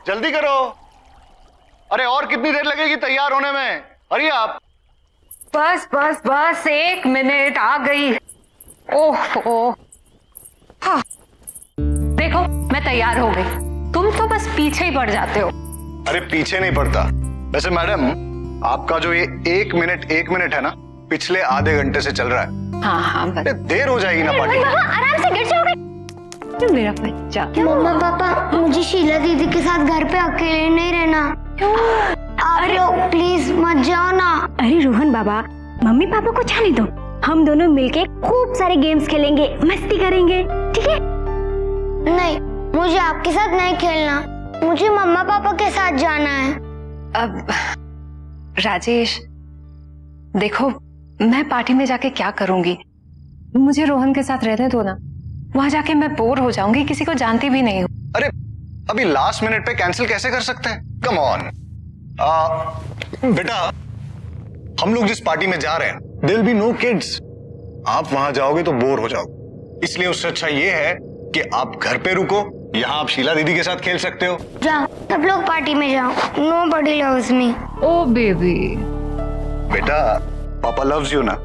जल्दी करो। अरे और कितनी देर लगेगी तैयार होने में? अरे आप बस बस बस 1 मिनट, आ गई। ओह हाँ। देखो मैं तैयार हो गई, तुम तो बस पीछे ही पड़ जाते हो। अरे पीछे नहीं पड़ता। वैसे मैडम, आपका जो ये 1 मिनट है ना, पिछले आधे घंटे से चल रहा है। हाँ अरे देर हो जाएगी ना पार्टी। आराम से गिर जाओगे। मेरा बच्चा। मम्मा पापा, मुझे शीला दीदी के साथ घर पे अकेले नहीं रहना। आप लोग प्लीज मत जाओ ना। अरे रोहन बाबा, मम्मी पापा को जाने दो, हम दोनों मिलके खूब सारे गेम्स खेलेंगे, मस्ती करेंगे, ठीक है? नहीं, मुझे आपके साथ नहीं खेलना, मुझे मम्मा पापा के साथ जाना है। अब राजेश देखो, मैं पार्टी में जाके क्या करूंगी? मुझे रोहन के साथ रहने दो ना, वहां जाके मैं बोर हो जाऊंगी, किसी को जानती भी नहीं हूँ। अरे अभी लास्ट मिनट पे कैंसिल कैसे कर सकते हैं? Come on. बेटा, हम लोग जिस पार्टी में जा रहे हैं, there will be no kids. आप वहां जाओगे तो बोर हो जाओगे, इसलिए उससे अच्छा ये है कि आप घर पे रुको, यहाँ आप शीला दीदी के साथ खेल सकते हो। जाओ, सब लोग पार्टी में जाओ। Nobody loves me। ओ बेबी। बेटा, पापा लव्स यू ना।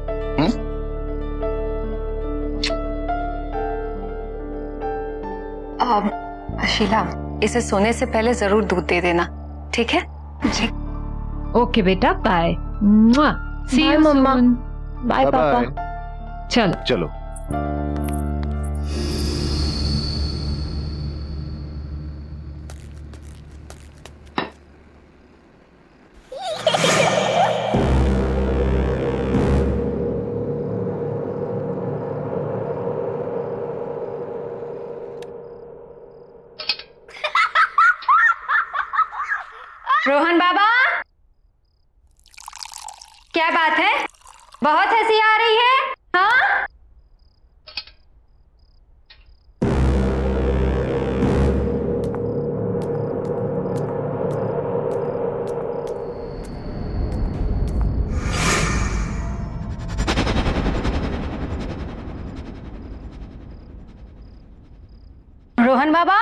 शीला, इसे सोने से पहले जरूर दूध दे देना, ठीक है? जी। ओके बेटा, बाय। सी यू मम्मा। बाय पापा। चलो चलो। रोहन बाबा, क्या बात है? बहुत हंसी आ रही है, हाँ? रोहन बाबा,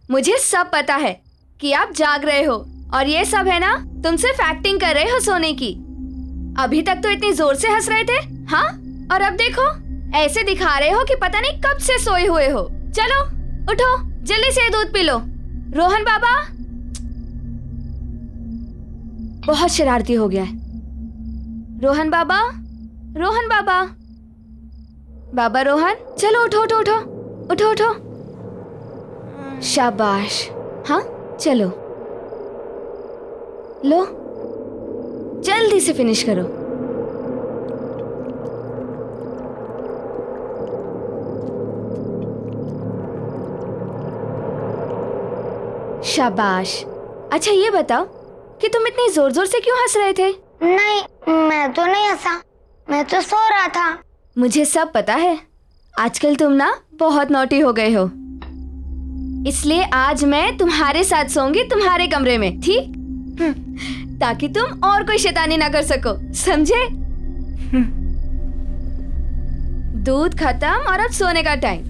मुझे सब पता है कि आप जाग रहे हो और ये सब है ना, तुम सिर्फ एक्टिंग कर रहे हो सोने की। अभी तक तो इतनी जोर से हंस रहे थे, हाँ? और अब देखो, ऐसे दिखा रहे हो कि पता नहीं कब से सोए हुए हो। चलो उठो, जल्दी से दूध पी लो। रोहन बाबा बहुत शरारती हो गया है। रोहन बाबा, रोहन बाबा, बाबा रोहन, चलो उठो उठो उठो उठो उठो। शाबाश, हाँ चलो, लो जल्दी से फिनिश करो। शाबाश। अच्छा ये बताओ कि तुम इतनी जोर जोर से क्यों हंस रहे थे? नहीं, मैं तो नहीं हंसा, मैं तो सो रहा था। मुझे सब पता है, आजकल तुम ना बहुत नॉटी हो गए हो, इसलिए आज मैं तुम्हारे साथ सोऊंगी तुम्हारे कमरे में, ठीक? ताकि तुम और कोई शैतानी ना कर सको, समझे? दूध खत्म और अब सोने का टाइम।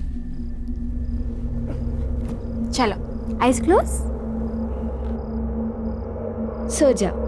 चलो आइज क्लोज, सो जाओ।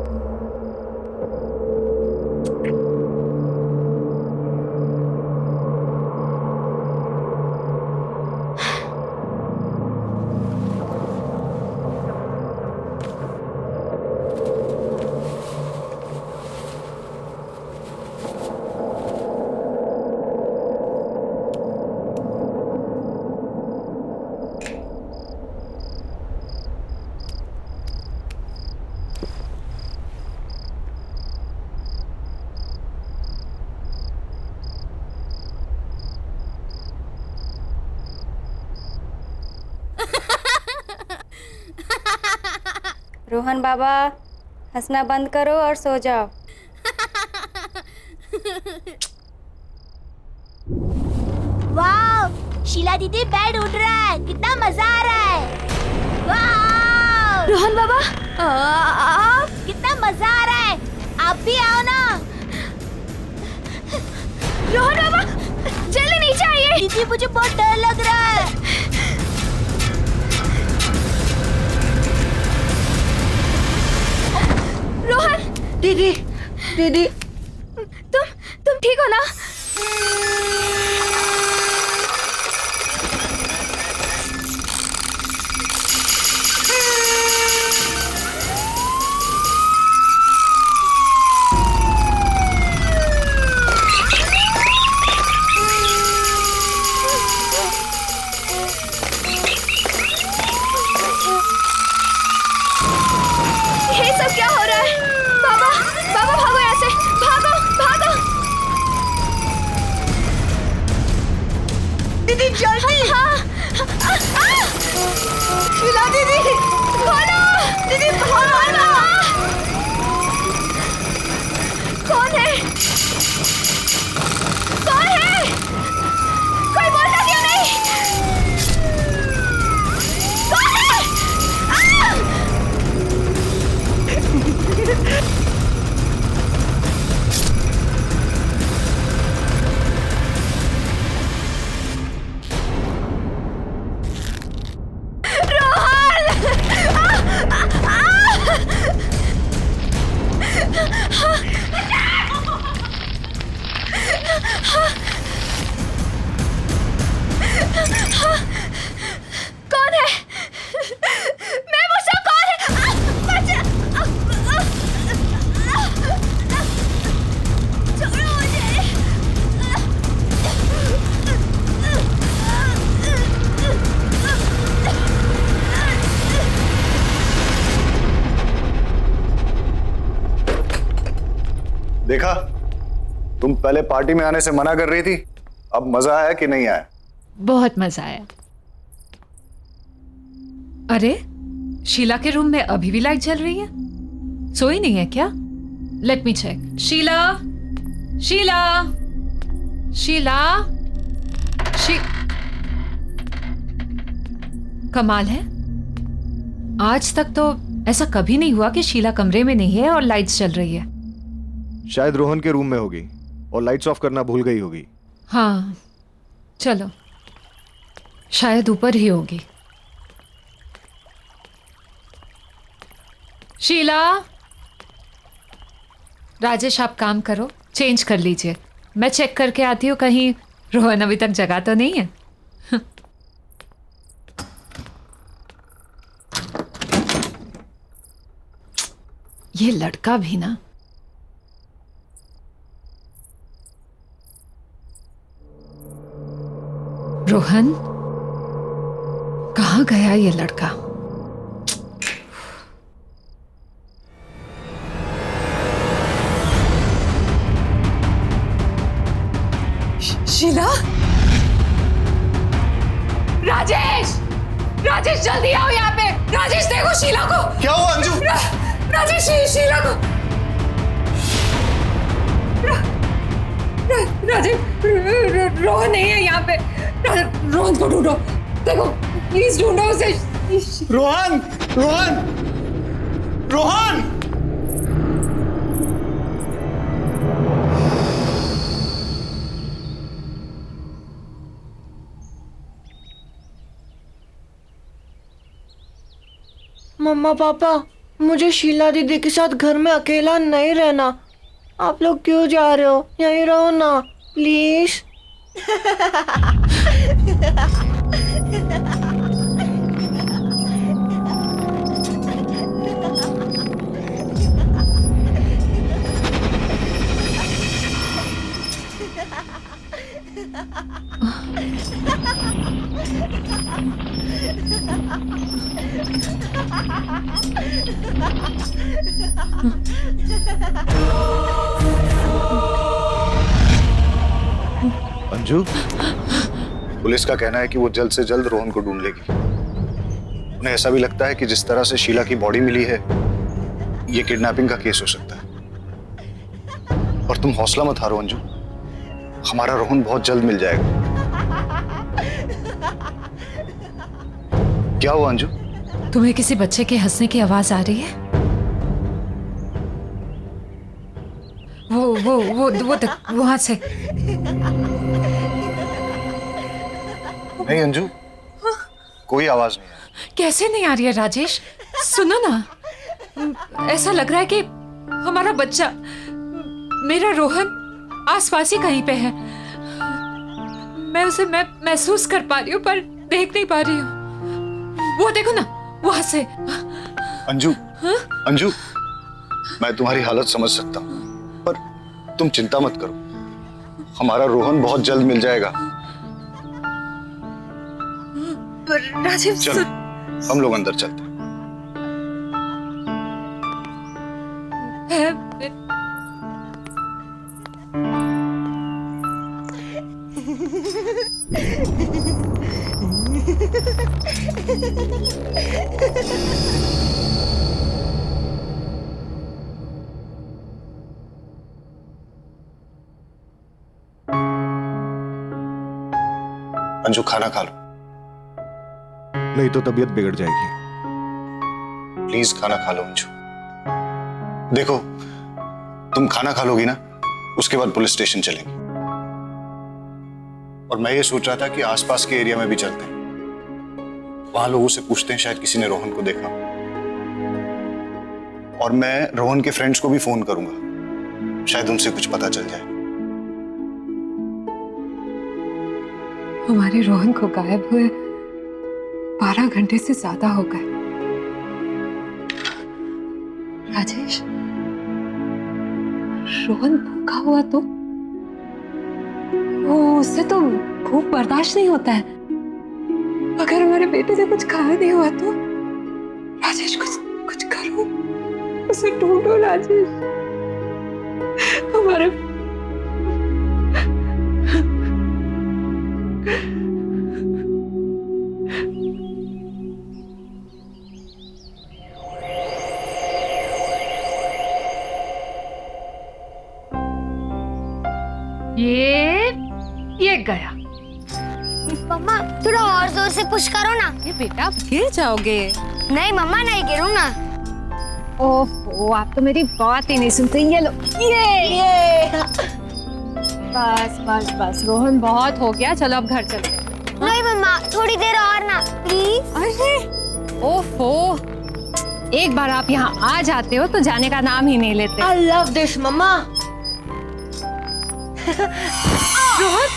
रोहन बाबा, हंसना बंद करो और सो जाओ। वाह, शीला दीदी बेड उड़ रहा है, कितना मजा आ रहा है। वाह, रोहन बाबा, कितना मजा आ रहा है, आप भी आओ ना। रोहन बाबा, जल्दी नीचे आइए। दीदी मुझे बहुत डर लग रहा है। रोहन, दीदी, दीदी, तुम ठीक हो ना? ये सब क्या हो रहा है? बाबा, बाबा भागो यहाँ से, भागो, भागो। दीदी जल्दी। हाँ, शीला दीदी, खोलो। दीदी भागो। कौन है? कौन है? कोई बोलता क्यों नहीं? कौन है? कौन है? मैं पूछा कौन है? बच्चा! छोड़ो मुझे! देखा, तुम पहले पार्टी में आने से मना कर रही थी, अब मजा आया कि नहीं आया? बहुत मजा आया। अरे, शीला के रूम में अभी भी लाइट जल रही है? सोई नहीं है क्या? Let me check. Sheela, Sheela, Sheela, कमाल है, आज तक तो ऐसा कभी नहीं हुआ कि शीला कमरे में नहीं है और लाइट्स जल रही है। शायद रोहन के रूम में होगी और लाइट्स ऑफ करना भूल गई होगी। हाँ, चलो, शायद ऊपर ही होगी। शीला, राजेश आप काम करो, चेंज कर लीजिए, मैं चेक करके आती हूँ कहीं रोहन अभी तक जगा तो नहीं है। ये लड़का भी ना। रोहन, कहाँ गया ये लड़का? शीला, राजेश, राजेश जल्दी आओ यहाँ पे। राजेश देखो शीला को। क्या हुआ अंजू? राजेश, शीला को। राजेश, रोहन नहीं है यहाँ पे। रोहन को ढूंढो, देखो प्लीज ढूंढो उसे। रोहन, रोहन, रोहन! मम्मा पापा, मुझे शीला दीदी के साथ घर में अकेला नहीं रहना। आप लोग क्यों जा रहे हो? यहीं रहो ना प्लीज। अंजू, पुलिस का कहना है कि वो जल्द से जल्द रोहन को ढूंढ लेगी। उन्हें ऐसा भी लगता है कि जिस तरह से शीला की बॉडी मिली है, ये किडनैपिंग का केस हो सकता है। और तुम हौसला मत हारो अंजू, हमारा रोहन बहुत जल्द मिल जाएगा। क्या हुआ अंजू? तुम्हें किसी बच्चे के हंसने की आवाज आ रही है? वो तक वहां से। नहीं अंजू, कोई आवाज नहीं है। कैसे नहीं आ रही है राजेश? सुनो ना, ऐसा लग रहा है कि हमारा बच्चा, मेरा रोहन आसपास ही कहीं पे है। मैं उसे महसूस कर पा रही हूँ पर देख नहीं पा रही हूँ। वो देखो ना, वहां से। अंजू, अंजू, मैं तुम्हारी हालत समझ सकता हूँ, पर तुम चिंता मत करो, हमारा रोहन बहुत जल्द मिल जाएगा। राजीव, चलो, हम लोग अंदर चलते हैं। अंजू, खाना खा लो। नहीं तो तबीयत बिगड़ जाएगी। प्लीज खाना खा लो अंजू। देखो, तुम खाना खा लोगी ना, उसके बाद पुलिस स्टेशन चलेंगे। और मैं ये सोच रहा था कि आसपास के एरिया में भी चलते हैं, वहां लोगों से पूछते हैं, शायद किसी ने रोहन को देखा। और मैं रोहन के फ्रेंड्स को भी फोन करूंगा, शायद उनसे कुछ पता चल जाए। हमारे रोहन को गायब हुए 12 घंटे से ज्यादा हो गए। राजेश, रोहन भूखा हुआ तो उससे तो भूख बर्दाश्त नहीं होता है। अगर हमारे बेटे से कुछ खाया नहीं हुआ तो राजेश, कुछ करो, उसे ढूंढो राजेश। हमारे ये गया। मम्मा थोड़ा और जोर से पुश करो ना। ये बेटा, गिर जाओगे। नहीं मम्मा, नहीं गिरूँ ना। ओफो, आप तो मेरी बात ही नहीं सुनते। ये लो, ये बस बस बस, रोहन बहुत हो गया, चलो अब घर चलते हैं। नहीं मम्मा, थोड़ी देर और ना प्लीज। अरे ओफो, एक बार आप यहाँ आ जाते हो तो जाने का नाम ही नहीं लेते। I love this, मम्मा। रोहन,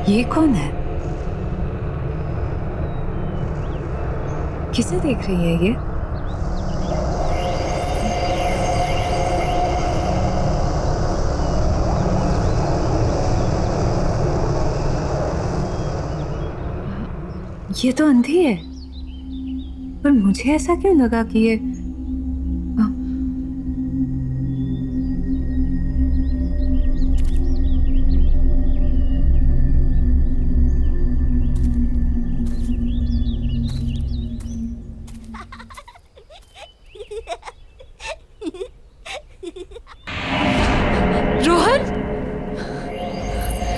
ये कौन है? किसे देख रही है ये? ये तो अंधी है, पर मुझे ऐसा क्यों लगा कि ये रोहन,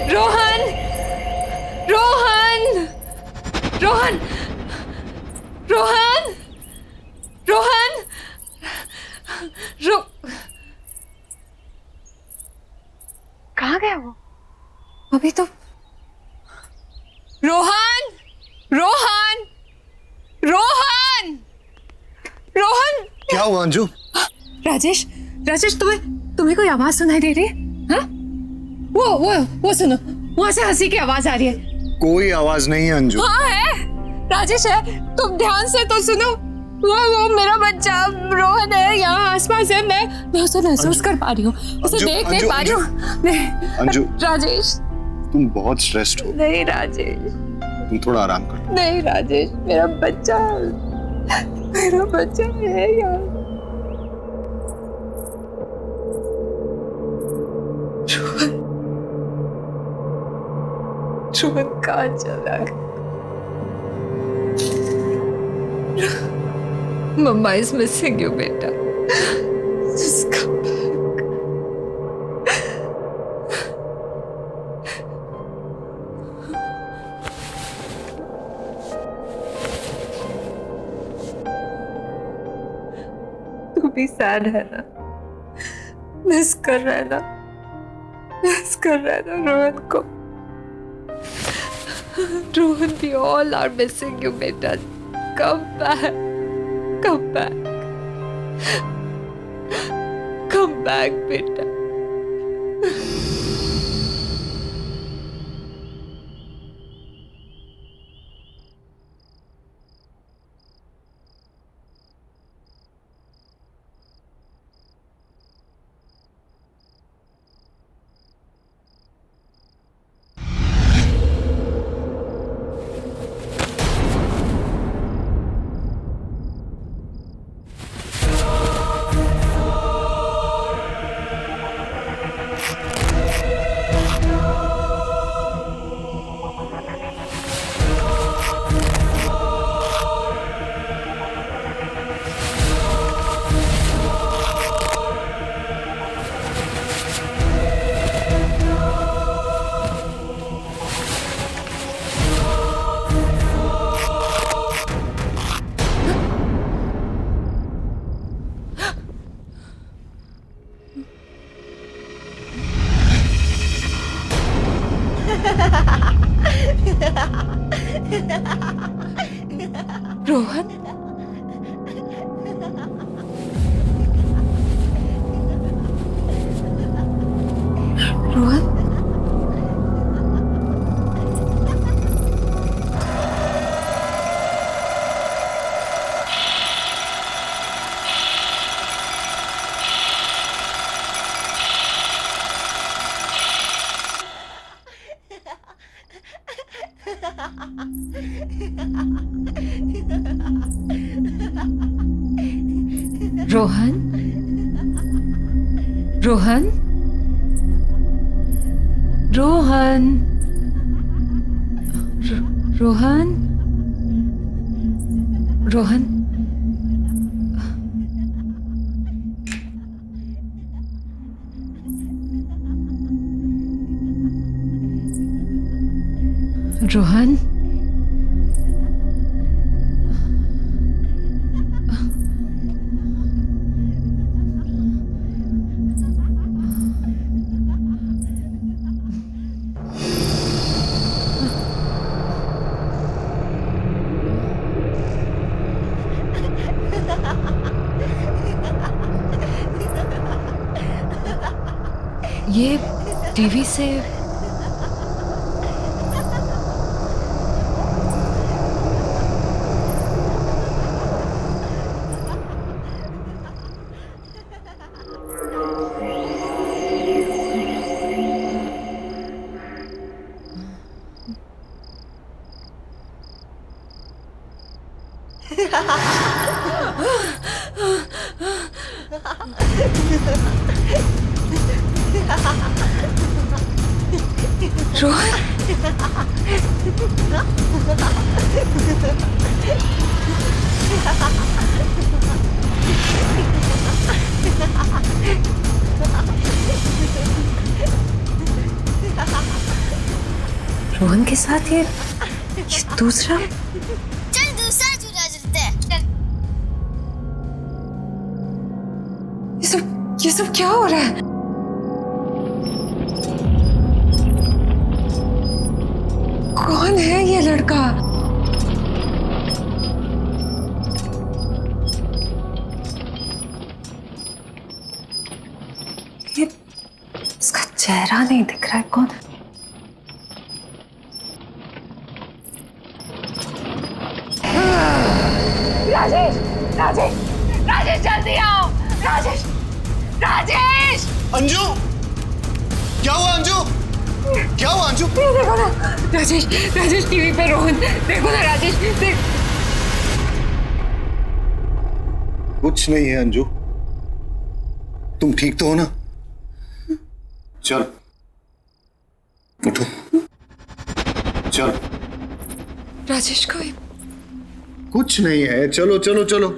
रोहन, रोहन, रोहन, रोहन, रोहन, कहाँ गया वो? अभी तो रोहन, रोहन, रोहन, रोहन। क्या हुआ अंजू? राजेश, राजेश, तुम्हें कोई आवाज सुनाई दे रही है? हाँ? वो सुनो, वहां से हंसी की आवाज आ रही है। कोई आवाज नहीं है अंजू। हाँ है, राजेश है, तुम ध्यान से तो सुनो। वो मेरा बच्चा रोहन है, यहाँ आसपास है। मैं उसे महसूस कर पा रही हूँ, उसे देख नहीं पा रही हूँ। अंजू, राजेश, तुम बहुत स्ट्रेस्ड हो। नहीं राजेश, तुम थोड़ा आराम करो। नहीं राजेश, मेरा बच्चा है यार। रोहन कहाँ चला गया? मम्मा इज मिसिंग यू बेटा। Just come back. तू भी सैड है ना? मिस कर रहा है ना? मिस कर रहा है ना रोहन को? Rohan, we all are missing you बेटा। Come back. Come back. Come back बेटा। रोहन, रोहन, रोहन, रोहन, रोहन, रोहन, रोहन, रोहन, ये टीवी से रोहन, रोहन के साथ ये दूसरा। चल दूसरा झूला झूलते हैं। चल। ये सब क्या हो रहा है? कौन है ये लड़का? ये इसका चेहरा नहीं दिख रहा है। कौन? राजेश, राजेश, राजेश जल्दी आओ। राजेश, राजेश। अंजू, क्या हुआ अंजू? क्या हुआ अंजू? ये देखो ना राजेश, राजेश टीवी पे रोहन, देखो ना राजेश, देख। कुछ नहीं है अंजू, तुम ठीक तो हो ना? चल उठो, चल। राजेश को कुछ नहीं है, चलो चलो चलो।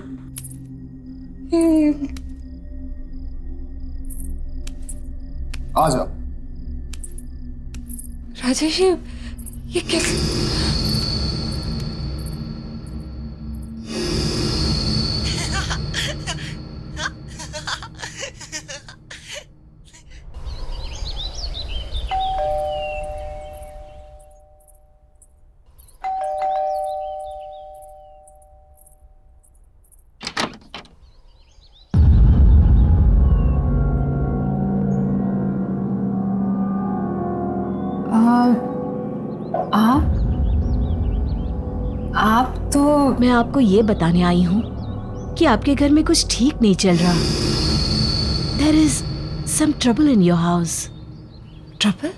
आ जाओ। राजेश ये कैसे? आप तो मैं आपको ये बताने आई हूँ कि आपके घर में कुछ ठीक नहीं चल रहा। There is some trouble in your house. Trouble?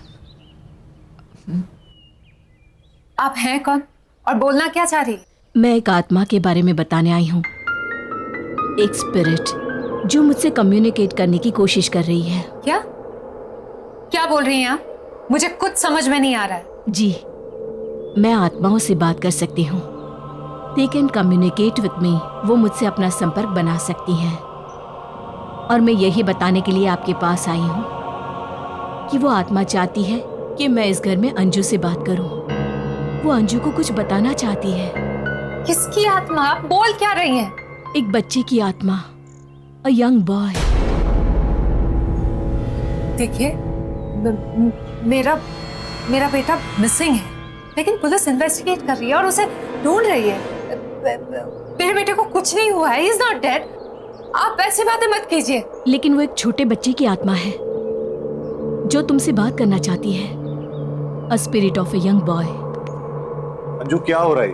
आप हैं कौन और बोलना क्या चाह रही? मैं एक आत्मा के बारे में बताने आई हूँ, एक स्पिरिट जो मुझसे कम्युनिकेट करने की कोशिश कर रही है। क्या क्या बोल रही हैं आप? मुझे कुछ समझ में नहीं आ रहा है। जी, मैं आत्माओं से बात कर सकती हूँ। They can communicate with me. वो मुझसे अपना संपर्क बना सकती हैं। और मैं यही बताने के लिए आपके पास आई हूँ कि वो आत्मा चाहती है कि मैं इस घर में अंजू से बात करूँ। वो अंजू को कुछ बताना चाहती है। किसकी आत्मा? आप बोल क्या रही हैं? एक बच्चे की आत्मा, अ यंग बॉय। देखिए, मेरा बेटा मिसिंग है, लेकिन पुलिस इन्वेस्टिगेट कर रही है और उसे ढूंढ रही है। मेरे बेटे को कुछ नहीं हुआ है, he is not dead। आप ऐसी बातें मत कीजिए। लेकिन वो एक छोटे बच्चे की आत्मा है जो तुमसे बात करना चाहती है। A spirit of a young boy. Anju क्या हो रहा है?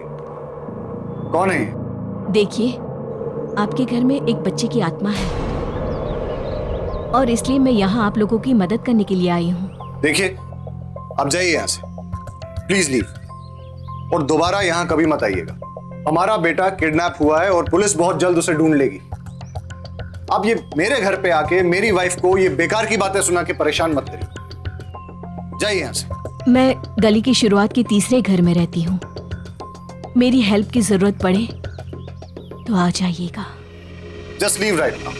कौन है? देखिए, आपके घर में एक बच्चे की आत्मा है और इसलिए मैं यहाँ आप लोगों की मदद करने के लिए आई हूँ। देखिए, आप जाइए यहाँ से, प्लीज लीव, और दोबारा यहाँ कभी मत आइएगा। हमारा बेटा किडनैप हुआ है और पुलिस बहुत जल्द उसे ढूंढ लेगी। आप ये मेरे घर पे आके मेरी वाइफ को ये बेकार की बातें सुना के परेशान मत करिए। जाइए यहाँ से। मैं गली की शुरुआत के तीसरे घर में रहती हूँ। मेरी हेल्प की जरूरत पड़े तो आ जाइएगा। Just leave right now.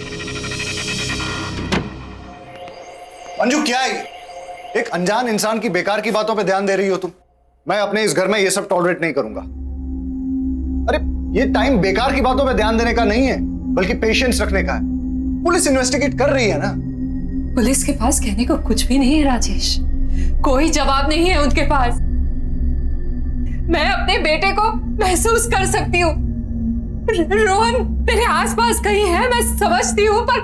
Anju क्या है? एक अनजान इंसान की बेकार की बातों पे ध्यान दे रही हो तुम। मैं अपने इस घर में ये सब टॉलरेट नहीं करूंगा। अरे ये टाइम बेकार की बातों पे ध्यान देने का नहीं है, बल्कि पेशेंस रखने का है। पुलिस इन्वेस्टिगेट कर रही है ना। पुलिस के पास कहने को कुछ भी नहीं है राजेश, कोई जवाब नहीं है उनके पास। मैं अपने बेटे को महसूस कर सकती हूँ। रोहन मेरे आसपास कहीं है, मैं समझती हूँ, पर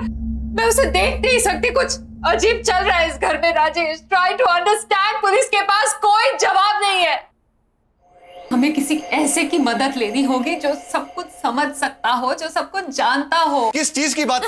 मैं उसे देख नहीं सकती। कुछ अजीब चल रहा है इस घर में Rajesh. Try to understand. Police के पास कोई जवाब नहीं है। हमें किसी ऐसे की मदद लेनी होगी जो सब कुछ समझ सकता हो, जो सब कुछ जानता हो। किस चीज की बात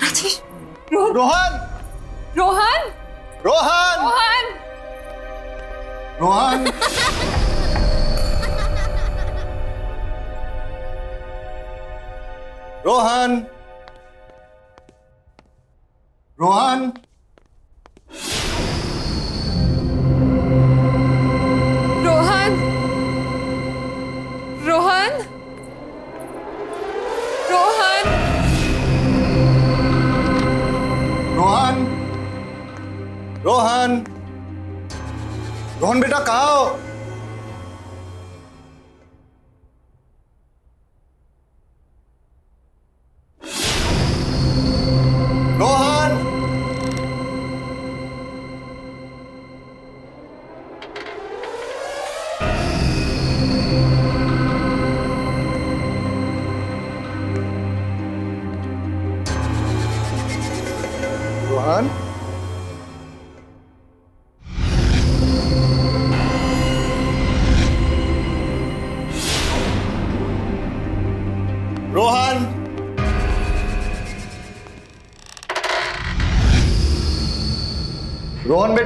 राजेश, रोहन रोहन, रोहन रोहन, रोहन रोहन रोहन रोहन, रोहन, रोहन, रोहन रोहन रोहन बेटा कहाँ हो? रोहन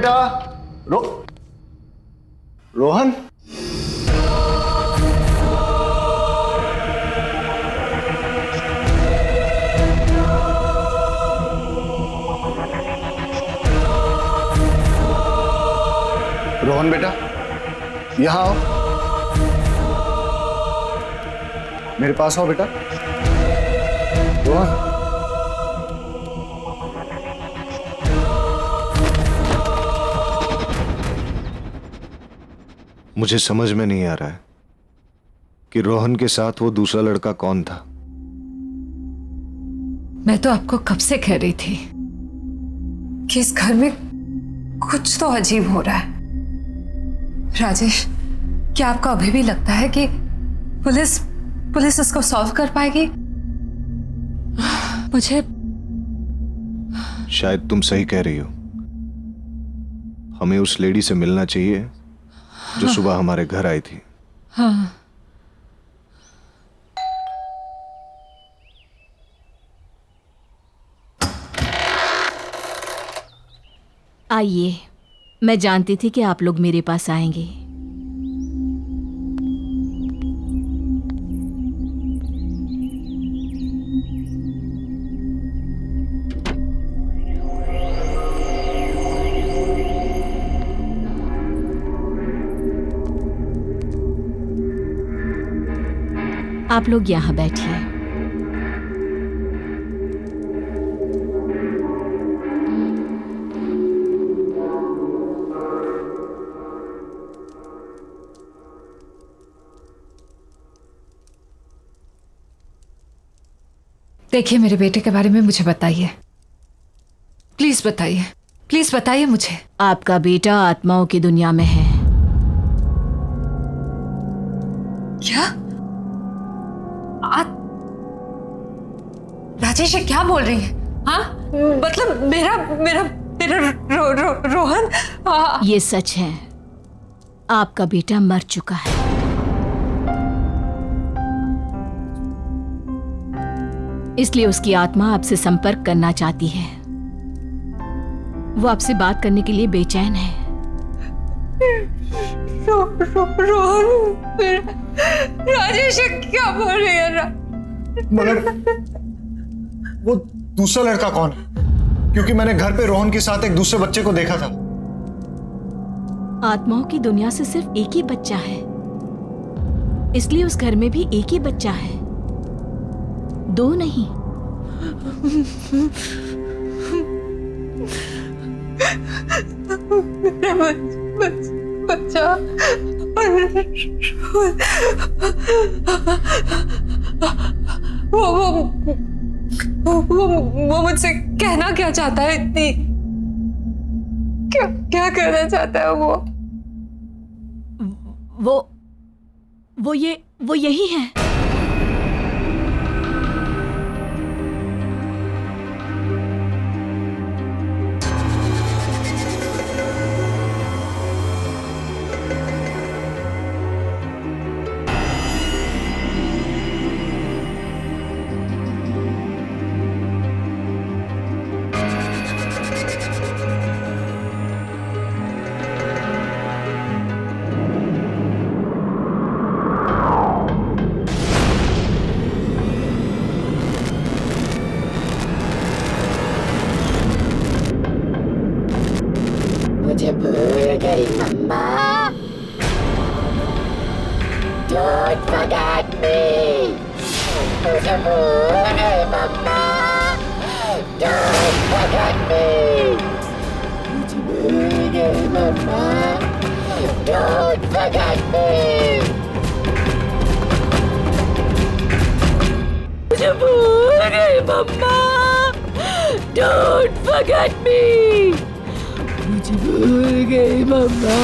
बेटा। रोहन, रोहन बेटा, यहां आओ, मेरे पास आओ बेटा। रोहन, मुझे समझ में नहीं आ रहा है कि रोहन के साथ वो दूसरा लड़का कौन था। मैं तो आपको कब से कह रही थी कि इस घर में कुछ तो अजीब हो रहा है। राजेश, क्या आपको अभी भी लगता है कि पुलिस इसको सॉल्व कर पाएगी? मुझे शायद तुम सही कह रही हो। हमें उस लेडी से मिलना चाहिए जो सुबह हमारे घर आई थी। हाँ, आइए, मैं जानती थी कि आप लोग मेरे पास आएंगे। आप लोग यहाँ बैठिए। देखिए, मेरे बेटे के बारे में मुझे बताइए, प्लीज बताइए, प्लीज बताइए मुझे। आपका बेटा आत्माओं की दुनिया में है। क्या? राजेश, ये क्या बोल रही है? हाँ, मतलब मेरा रोहन। ये सच है, आपका बेटा मर चुका है। इसलिए उसकी आत्मा आपसे संपर्क करना चाहती है। वो आपसे बात करने के लिए बेचैन है। रोहन, राजेश क्या बोल रही है? मगर वो दूसरा लड़का कौन है? क्योंकि मैंने घर पे रोहन के साथ एक दूसरे बच्चे को देखा था। आत्माओं की दुनिया से सिर्फ एक ही बच्चा है, इसलिए उस घर में भी एक ही बच्चा है, दो नहीं। बच्चा वो मुझसे कहना क्या चाहता है? इतनी क्या कहना चाहता है वो यही है। मुझे भूल गई मम्मा। Don't forget me. मुझे भूल गई मम्मा। Don't forget me. मुझे भूल गई मम्मा। Don't forget me. मुझे भूल गई मम्मा। Don't forget me. मुझे भूल गई मम्मा।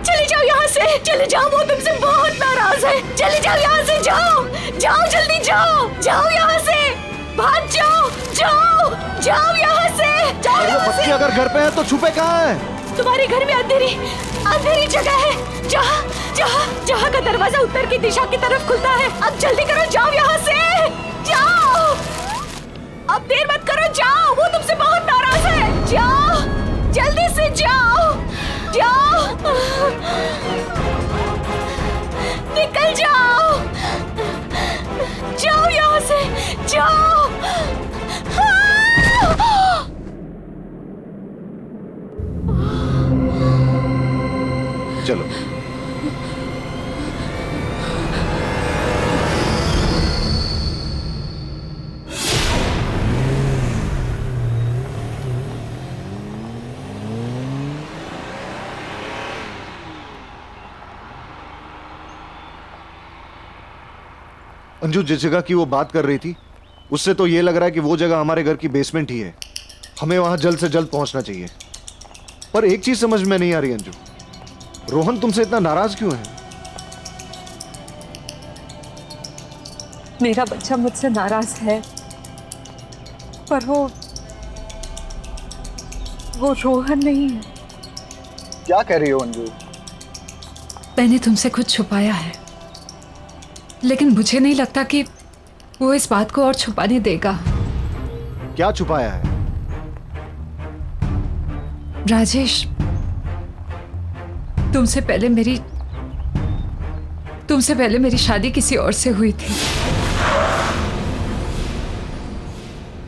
चले जाओ यहाँ से, चले जाओ, वो तुमसे बहुत नाराज है। चले जाओ यहाँ से, जाओ जाओ, जल्दी जाओ, जाओ यहाँ से, भाग जाओ, जाओ जाओ यहाँ से, जाओ यहाँ से। बच्ची अगर घर पे है तो छुपे कहाँ है? तुम्हारे घर में अंधेरी जगह है, जहाँ का दरवाजा उत्तर की दिशा की तरफ खुलता है। अब जल्दी करो, जाओ यहाँ से, जाओ, अब देर मत करो, जाओ, वो तुमसे बहुत नाराज है। जाओ जल्दी से जाओ, जाओ, निकल जाओ, जाओ यहाँ से, जाओ। चलो। अंजू, जिस जगह की वो बात कर रही थी उससे तो ये लग रहा है कि वो जगह हमारे घर की बेसमेंट ही है। हमें वहां जल्द से जल्द पहुंचना चाहिए। पर एक चीज समझ में नहीं आ रही अंजू, रोहन तुमसे इतना नाराज क्यों है? मेरा बच्चा मुझसे नाराज है, पर वो रोहन नहीं है। क्या कह रही हो अंजू? मैंने तुमसे कुछ छुपाया है, लेकिन मुझे नहीं लगता कि वो इस बात को और छुपाने देगा। क्या छुपाया है? राजेश, तुमसे पहले मेरी शादी किसी और से हुई थी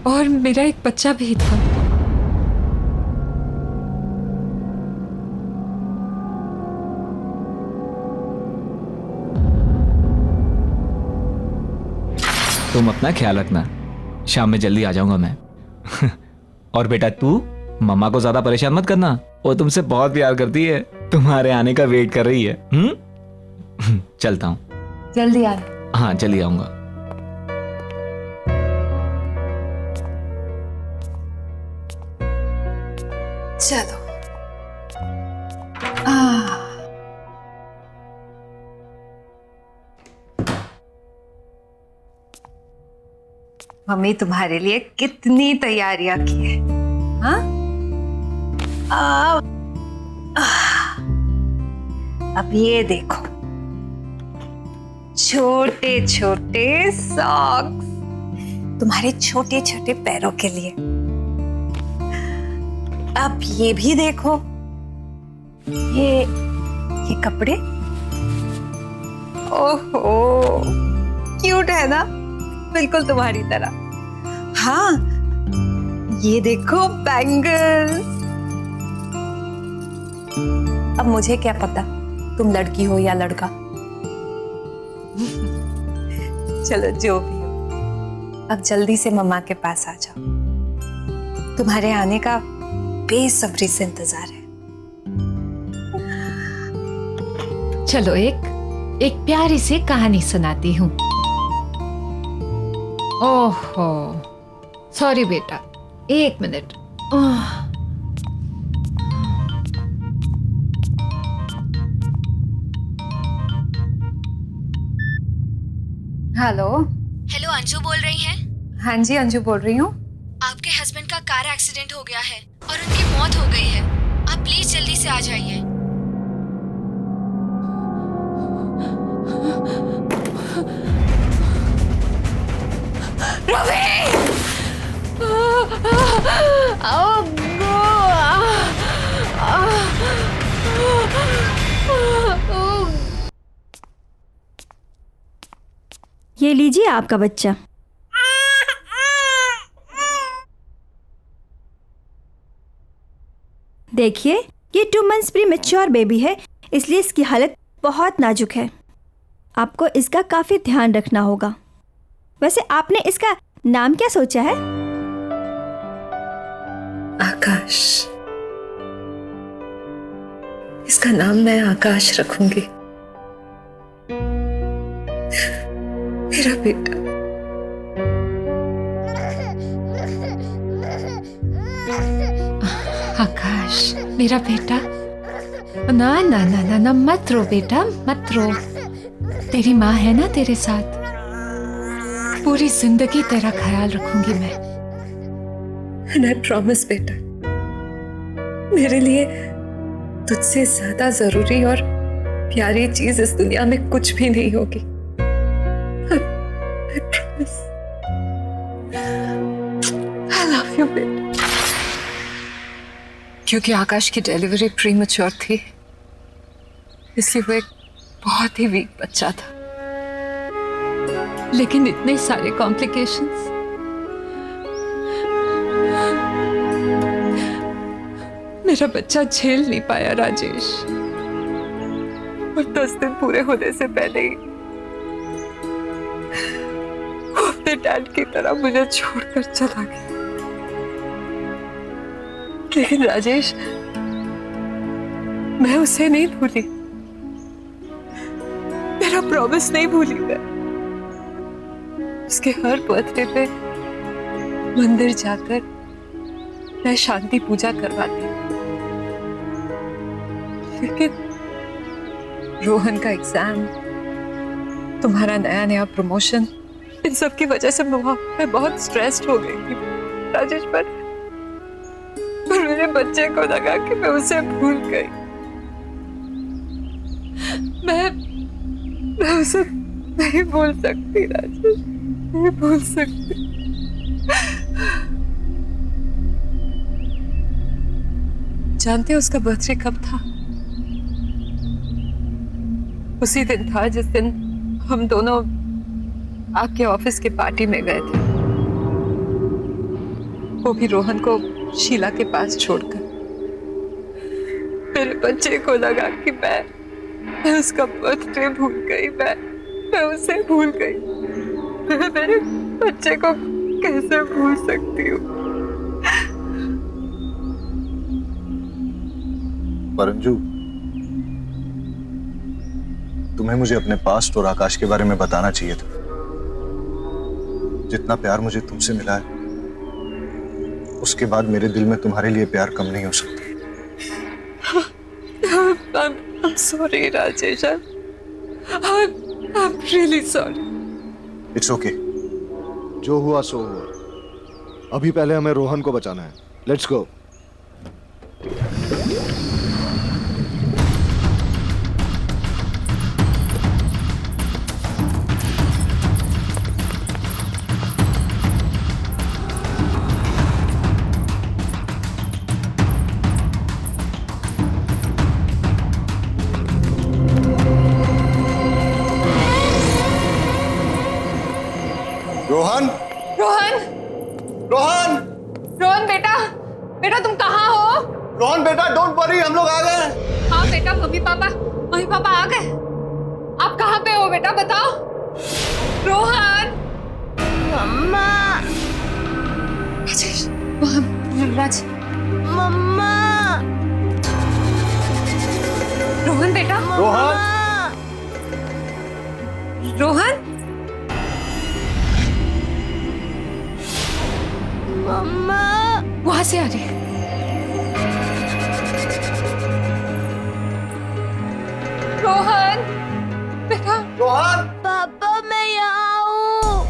और मेरा एक बच्चा भी था। तुम अपना ख्याल रखना, शाम में जल्दी आ जाऊंगा मैं। और बेटा तू मम्मा को ज्यादा परेशान मत करना, वो तुमसे बहुत प्यार करती है, तुम्हारे आने का वेट कर रही है। चलता हूँ। जल्दी आना। हाँ, जल्दी आऊंगा। चलो। मम्मी तुम्हारे लिए कितनी तैयारियां की है। हाँ? अब ये देखो, छोटे छोटे सॉक्स तुम्हारे छोटे छोटे पैरों के लिए। अब ये भी देखो, ये कपड़े। ओहो, क्यूट है ना, बिल्कुल तुम्हारी तरह। हाँ, ये देखो बैंगल्स। अब मुझे क्या पता तुम लड़की हो या लड़का। चलो जो भी हो, अब जल्दी से मम्मा के पास आ जाओ। तुम्हारे आने का बेसब्री से इंतजार है। चलो एक प्यारी सी कहानी सुनाती हूँ। ओहो, सॉरी बेटा, एक मिनट। हेलो। हेलो, अंजू बोल रही हैं? हाँ जी, अंजू बोल रही हूँ। आपके हस्बैंड का कार एक्सीडेंट हो गया है और उनकी मौत हो गई है। आप प्लीज जल्दी से आ जाइए। ये लीजिए आपका बच्चा। देखिए, ये 2 मंथ्स प्री मैच्योर बेबी है, इसलिए इसकी हालत बहुत नाजुक है। आपको इसका काफी ध्यान रखना होगा। वैसे आपने इसका नाम क्या सोचा है? आकाश। इसका नाम मैं आकाश रखूंगी। मेरा बेटा। आकाश, मेरा बेटा। ना ना ना ना ना, मत रो बेटा, मत रो। तेरी माँ है ना तेरे साथ, पूरी जिंदगी तेरा ख्याल रखूंगी मैं। And I promise बेटा, मेरे लिए तुझसे ज्यादा जरूरी और प्यारी चीज इस दुनिया में कुछ भी नहीं होगी। I promise. I love you बेटा। क्योंकि आकाश की डिलीवरी प्रीमैच्योर थी, इसलिए वो एक बहुत ही वीक बच्चा था। लेकिन इतने सारे कॉम्प्लिकेशंस, मेरा बच्चा झेल नहीं पाया राजेश, और 10 दिन पूरे होने से पहले ही वो अपने डैड की तरह मुझे छोड़कर चला गया। लेकिन राजेश, मैं उसे नहीं भूली, मेरा प्रॉमिस नहीं भूली। मैं उसके हर बर्थडे पे मंदिर जाकर मैं शांति पूजा करवाती। लेकिन रोहन का एग्जाम, तुम्हारा नया प्रमोशन, इन सब की वजह से मैं बहुत स्ट्रेस्ड हो गई थी राजेश। पर मेरे बच्चे को लगा कि मैं उसे भूल गई। मैं उसे नहीं भूल सकती राजेश, नहीं भूल सकती। जानते हो उसका बर्थडे कब था? उसी दिन था जिस दिन हम दोनों आपके ऑफिस की पार्टी में गए थे, वो भी रोहन को शीला के पास छोड़कर। मेरे बच्चे को लगा कि मैं उसका बर्थडे भूल गई, मैं उसे भूल गई। मैं मेरे बच्चे को कैसे भूल सकती हूँ? परंजू, तुम्हें मुझे अपने पास्ट और आकाश के बारे में बताना चाहिए था। जितना प्यार मुझे तुमसे मिला है, उसके बाद मेरे दिल में तुम्हारे लिए प्यार कम नहीं हो सकता। I'm sorry Rajesh, I'm really sorry. It's okay. जो हुआ सो हुआ। अभी पहले हमें रोहन को बचाना है। Let's go. रोहन, रोहन, रोहन, रोहन बेटा तुम कहाँ हो? रोहन बेटा, डोंट वरी, हम लोग आ गए। हाँ बेटा, मम्मी पापा आ गए। आप कहाँ पे हो बेटा, बताओ। रोहन, मम्मा, राजेश, राज, मम्मा, रोहन बेटा, रोहन, रोहन, मम्मा, वहां से आ रही है। रोहन बेटा, रोहन, पापा मैं यहाँ हूँ।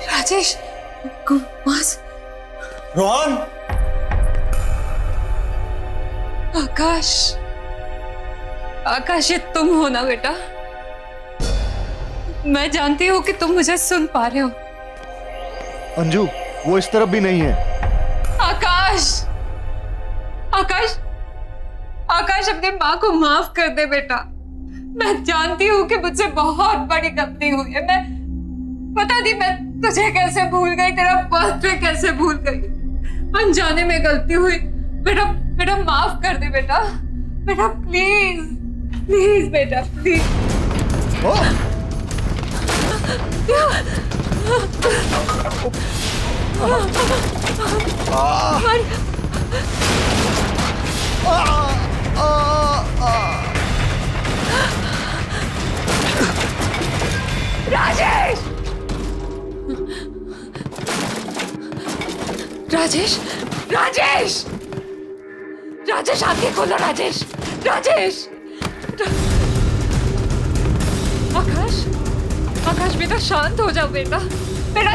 राजेश, रोहन, आकाश, ये तुम हो ना बेटा? मैं जानती हूँ कि तुम मुझे सुन पा रहे हो। अंजू, वो इस तरफ भी नहीं है। आकाश, अपनी माँ को माफ कर दे बेटा। मैं जानती हूँ कि मुझसे बहुत बड़ी गलती हुई है। मैं पता नहीं मैं तुझे कैसे भूल गई, तेरा बर्थडे कैसे भूल गई। अनजाने में गलती हुई बेटा, माफ कर दे बेटा, प्लीज बेटा, प्लीज। राजेश, आंखें खोलो राजेश। आकाश बेटा, शांत हो जाओ बेटा,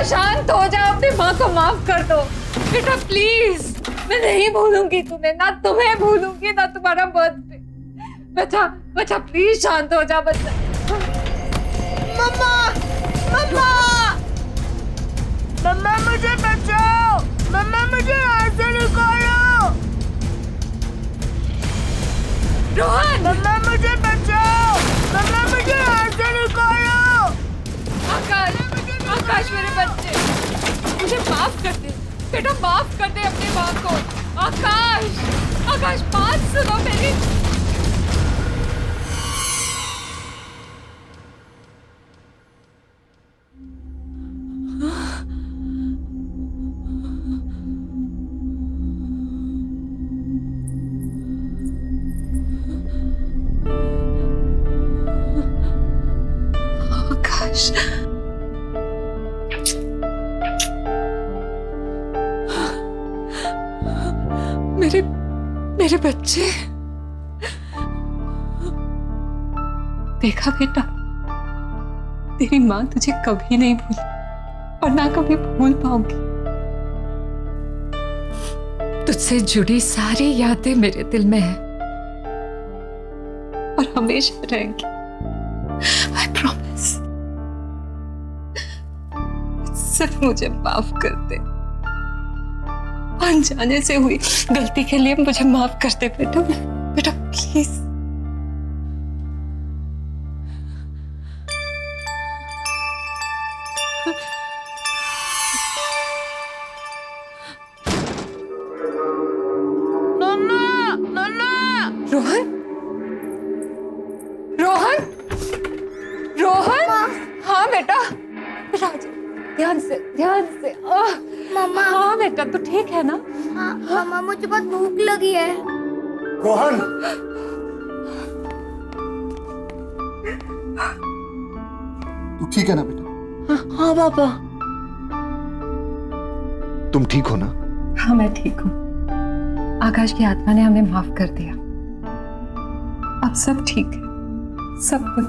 शांत हो जाओ। अपनी माँ को माफ कर दो बेटा, प्लीज। मैं नहीं भूलूंगी तुम्हें, ना तुम्हें भूलूंगी, ना तुम्हारा बर्थडे। बच्चा प्लीज शांत हो जा बच्चा। मम्मा मुझे बचाओ, मम्मा मुझे यहाँ से निकालो। रोहन! मम्मा मुझे बचाओ, मम्मा मुझे यहाँ से निकालो। आकाश, आकाश मेरे बच्चे, मुझे माफ कर दे बेटा, माफ कर दे अपनी माँ को। आकाश, आकाश बात सुनो मेरी। आकाश, मेरे बच्चे, देखा बेटा, तेरी माँ तुझे कभी नहीं भूली और ना कभी भूल पाऊंगी। तुझसे जुड़ी सारी यादें मेरे दिल में हैं और हमेशा रहेंगी। I promise. सिर्फ मुझे माफ कर दे, अनजाने से हुई गलती के लिए मुझे माफ कर दे बेटा, बेटा प्लीज। नन्ना, नन्ना। रोहन, रोहन, रोहन, हाँ बेटा, राज ध्यान से, ध्यान से। मम्मा। हाँ बेटा, तू ठीक है ना? हाँ मम्मा, मुझे बहुत भूख लगी है। रोहन, तू ठीक है ना बेटा? हाँ पापा। तुम ठीक हो ना? हाँ मैं ठीक हूँ। आकाश की आत्मा ने हमें माफ कर दिया। अब सब ठीक है, सब कुछ।